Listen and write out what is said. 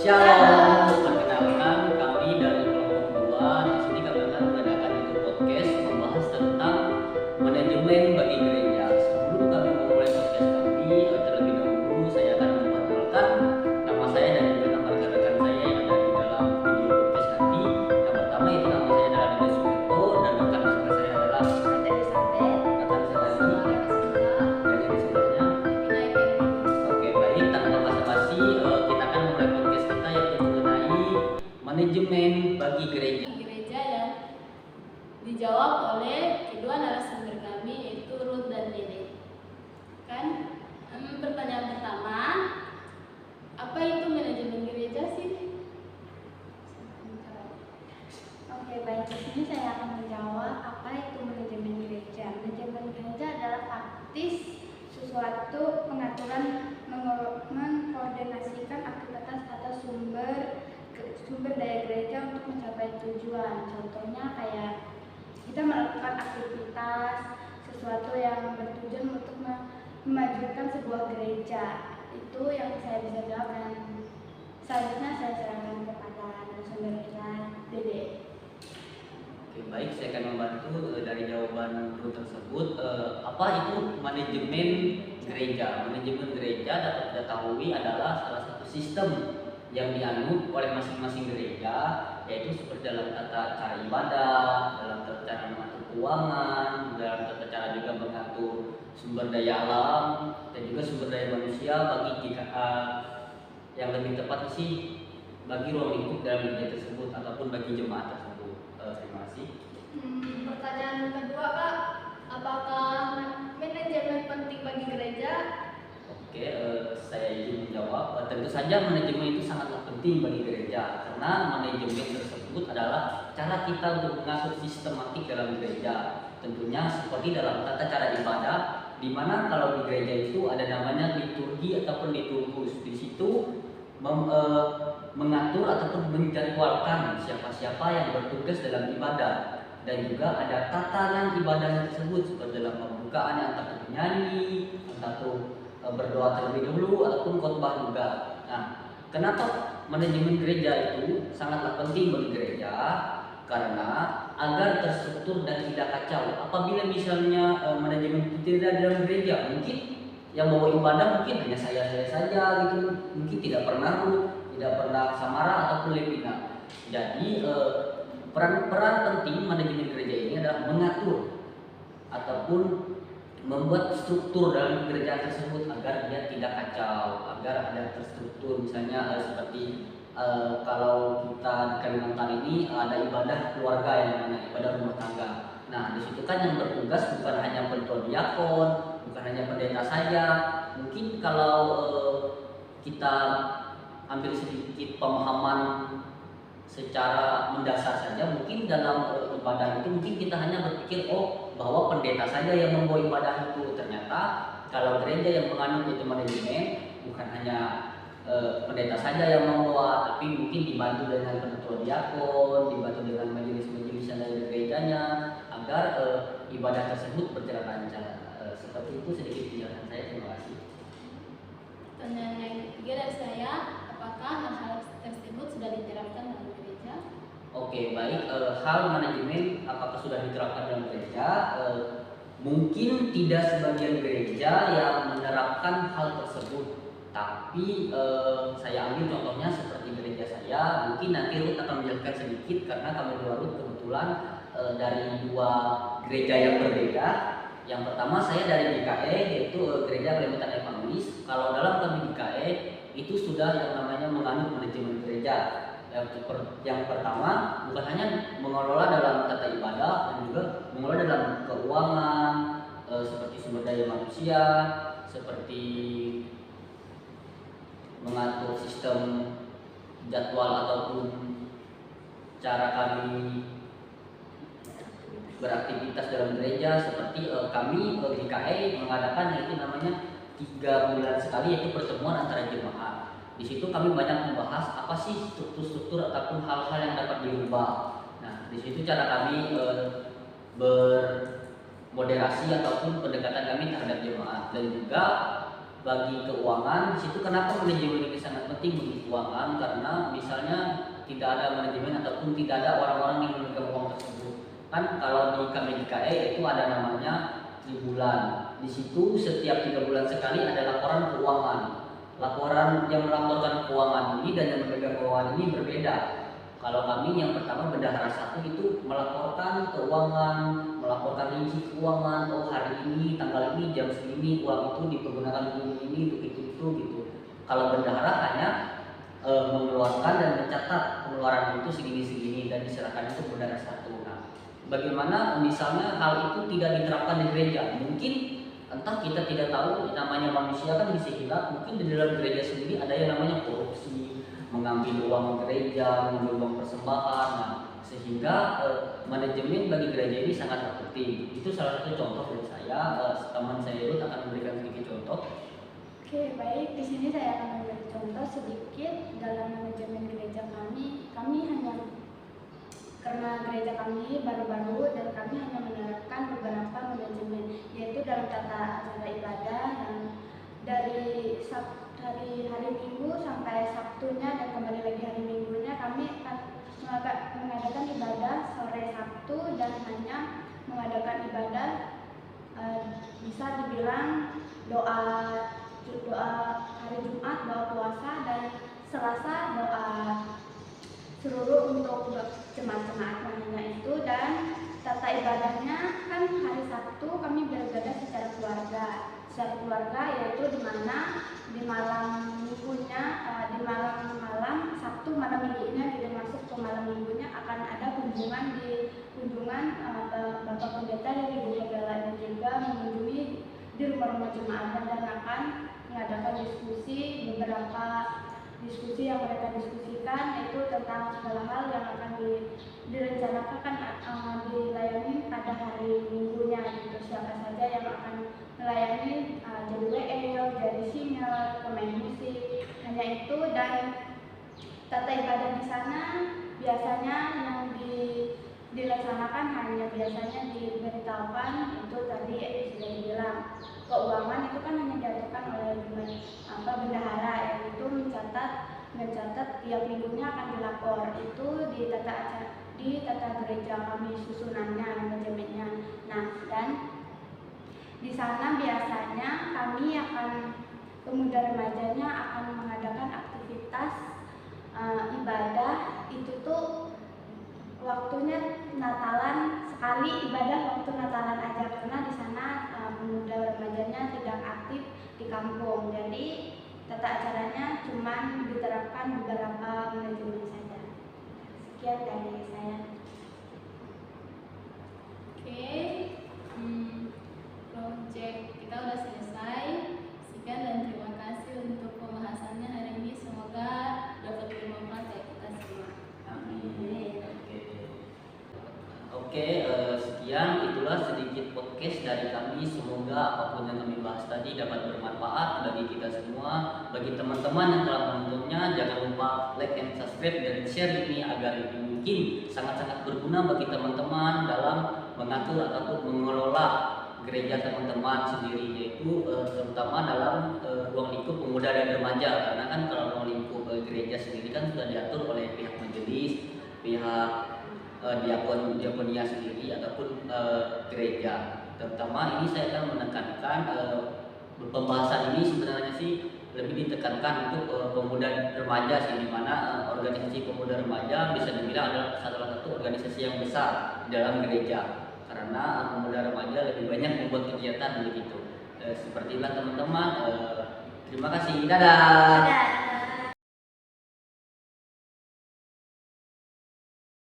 Shalom, perkenalkan kami dari kelompok 2. Di sini kami akan mengadakan YouTube podcast membahas tentang manajemen bagi gereja. Sebelum kami memulai podcast kami, terlebih dahulu saya akan memperkenalkan nama saya dan juga nama rekan-rekan saya yang ada di dalam video podcast nanti. Yang pertama itu nama saya adalah Dede Suwito dan rekan sebelah saya adalah Dari sampai rekan saya lagi dan yang di sebelahnya. Oke, baik, tanpa basa-basi kita akan mulai podcast kita yaitu mengenai manajemen bagi gereja. gereja yang dijawab oleh kedua narasumber kami yaitu Ruth dan Dede. Pertanyaan pertama, apa itu manajemen gereja sih? Oke, baik. Di sini saya akan menjawab apa itu manajemen gereja. Manajemen gereja adalah praktis sesuatu pengaturan mengkoordinasikan aktivitas atau sumber daya gereja untuk mencapai tujuan. Contohnya kayak kita melakukan aktivitas sesuatu yang bertujuan untuk memajukan sebuah gereja. Itu yang saya bisa jawab dan selanjutnya saya serahkan kepada narasumber kita, Dede. Oke, baik, saya akan membantu dari jawaban Ruth tersebut. Apa itu manajemen gereja? Manajemen gereja dapat diketahui adalah salah satu sistem yang dianut oleh masing-masing gereja, yaitu seperti dalam tata cara ibadah, dalam tata cara mengatur keuangan, dalam tata cara juga mengatur sumber daya alam dan juga sumber daya manusia bagi yang lebih tepat sih bagi ruang lingkup dalam gereja tersebut ataupun bagi jemaat tersebut. Terima kasih. Pertanyaan kedua, Kak, apakah manajemen penting bagi gereja? Oke, saya izin menjawab. Tentu saja manajemen itu sangatlah penting bagi gereja karena manajemen tersebut adalah cara kita untuk mengatur sistematik dalam gereja. Tentunya seperti dalam tata cara ibadah, di mana kalau di gereja itu ada namanya liturgi ataupun liturgus. Di situ mengatur ataupun menjadwalkan siapa-siapa yang bertugas dalam ibadah, dan juga ada tatanan ibadah tersebut seperti dalam pembukaan yang entah itu nyanyi, entah itu berdoa terlebih dahulu ataupun khotbah juga. Nah, kenapa manajemen gereja itu sangatlah penting bagi gereja? Karena agar terstruktur dan tidak kacau. Apabila misalnya manajemen itu tidak ada dalam gereja, mungkin yang bawa ibadah mungkin hanya saya saja gitu, mungkin tidak pernah ruh, tidak pernah samara ataupun lepina. Jadi peran penting manajemen gereja ini adalah mengatur ataupun membuat struktur dalam gereja tersebut agar dia tidak kacau, agar ada terstruktur. Misalnya seperti kalau kita di Kalimantan ini ada ibadah keluarga yang namanya ibadah rumah tangga. Nah, di situ kan yang bertugas bukan hanya pentua diakon, bukan hanya pendeta saja. Mungkin kalau kita ambil sedikit pemahaman secara mendasar saja, mungkin dalam ibadah itu mungkin kita hanya berpikir bahwa pendeta saja yang membawa ibadah itu. Ternyata kalau gereja yang menganut itu manajemen, bukan hanya pendeta saja yang membawa, tapi mungkin dibantu dengan penatua diakon, dibantu dengan majelis-majelis yang ada di gerejanya agar ibadah tersebut berjalan lancar. Seperti itu sedikit penjelasan saya. Terima kasih. Pertanyaan yang ketiga dari saya, apakah hal-hal tersebut sudah diterapkan dalam gereja? Oke, baik. Hal manajemen apakah sudah diterapkan dalam gereja? Mungkin tidak sebagian gereja yang menerapkan hal tersebut, tapi saya ambil contohnya seperti gereja saya. Mungkin nanti Ruth akan menjelaskan sedikit karena kami dua Ruth kebetulan dari dua gereja yang berbeda. Yang pertama saya dari GKE, yaitu Gereja Kalimantan Evangelis. Kalau dalam kami GKE itu sudah yang namanya menganut manajemen gereja. Yang pertama bukan hanya mengelola dalam tata ibadah, dan juga mengelola dalam keuangan, seperti sumber daya manusia, seperti mengatur sistem jadwal ataupun cara kami beraktivitas dalam gereja. Seperti kami GKE mengadakan yang itu namanya 3 bulan sekali, yaitu pertemuan antara jemaat. Di situ kami banyak membahas apa sih struktur-struktur ataupun hal-hal yang dapat diubah. Nah, di situ cara kami bermoderasi ataupun pendekatan kami terhadap jemaat, dan juga bagi keuangan, di situ kenapa manajemen ini sangat penting bagi keuangan, karena misalnya tidak ada manajemen ataupun tidak ada orang-orang yang memegang uang tersebut. Kan kalau di KMJKE itu ada namanya tribulan. Di situ setiap 3 bulan sekali ada laporan keuangan. Laporan yang melaporkan keuangan ini dan yang memegang keuangan ini berbeda. Kalau kami yang pertama bendahara 1 itu melaporkan keuangan, melaporkan rinci keuangan, oh hari ini tanggal ini jam segini uang itu dipergunakan untuk ini untuk itu gitu. Kalau bendahara hanya mengeluarkan dan mencatat pengeluaran itu segini dan diserahkan itu bendahara 1. Nah, bagaimana misalnya hal itu tidak diterapkan di gereja? Mungkin entah kita tidak tahu, namanya manusia kan bisa hilaf. Mungkin di dalam gereja sendiri ada yang namanya korupsi, mengambil uang gereja, mengambil uang persembahan. Nah, sehingga manajemen bagi gereja ini sangat penting. Itu salah satu contoh dari saya. Teman saya itu akan memberikan sedikit contoh. Oke, baik. Di sini saya akan memberi contoh sedikit dalam manajemen gereja kami. Kami hanya karena gereja kami baru-baru dan kami hanya menerapkan beberapa manajemen, yaitu dalam tata acara ibadah yang dari hari Minggu sampai Sabtunya dan kembali lagi hari Minggunya kami akan mengadakan ibadah sore Sabtu dan hanya mengadakan ibadah bisa dibilang doa hari Jumat, doa puasa, dan Selasa doa seluruh untuk jemaat-jemaat namanya itu. Dan tata ibadahnya kan hari Sabtu kami beribadah secara keluarga, yaitu di mana di malam minggunya, di malam Sabtu malam minggunya gitu, masuk ke malam minggunya akan ada kunjungan Bapak Pendeta dari Ibu Gembala dan juga mengunjungi di rumah-rumah jemaat dan akan mengadakan beberapa diskusi yang mereka diskusikan, yaitu tentang segala hal yang akan direncanakan dilayani pada hari Minggunya gitu. Siapa saja yang akan melayani, jadi WL, jadi singer, pemain musik, hanya itu. Dan tata ibadah di sana biasanya yang dilaksanakan hanya biasanya diberitahukan itu tadi sudah dibilang. Keuangan itu kan hanya diaturkan oleh bendahara, yaitu mencatat tiap minggunya akan dilapor. Itu di tata gereja kami susunannya, manajemennya. Nah, dan di sana biasanya kami pemuda remajanya akan mengadakan aktivitas ibadah. Itu tuh waktunya Natalan sekali, ibadah waktu Natalan aja, karena di sana pemuda remajanya tidak aktif di kampung. Jadi tata acaranya cuma diterapkan beberapa manajemen saja. Sekian dari saya. Oke, project kita udah selesai. Sekian dan terima kasih untuk pembahasannya hari ini. Semoga dapat bermanfaat ya kita semua. Amin. Oke, sekian itulah sedikit podcast dari kami. Semoga apapun yang kami bahas tadi dapat bermanfaat bagi kita semua. Bagi teman-teman yang telah menontonnya, jangan lupa like and subscribe dan share ini agar ini mungkin sangat-sangat berguna bagi teman-teman dalam mengatur ataupun mengelola gereja teman-teman sendiri, yaitu terutama dalam ruang lingkup pemuda dan remaja. Karena kan kalau ruang lingkup gereja sendiri kan sudah diatur oleh pihak majelis, pihak diakonia sendiri ataupun gereja. Terutama ini saya akan menekankan pembahasan ini sebenarnya sih lebih ditekankan untuk pemuda remaja sih, di mana organisasi pemuda remaja bisa dibilang adalah salah satu organisasi yang besar dalam gereja, karena pemuda remaja lebih banyak membuat kegiatan begitu. Seperti itulah teman-teman. Terima kasih. Dadah.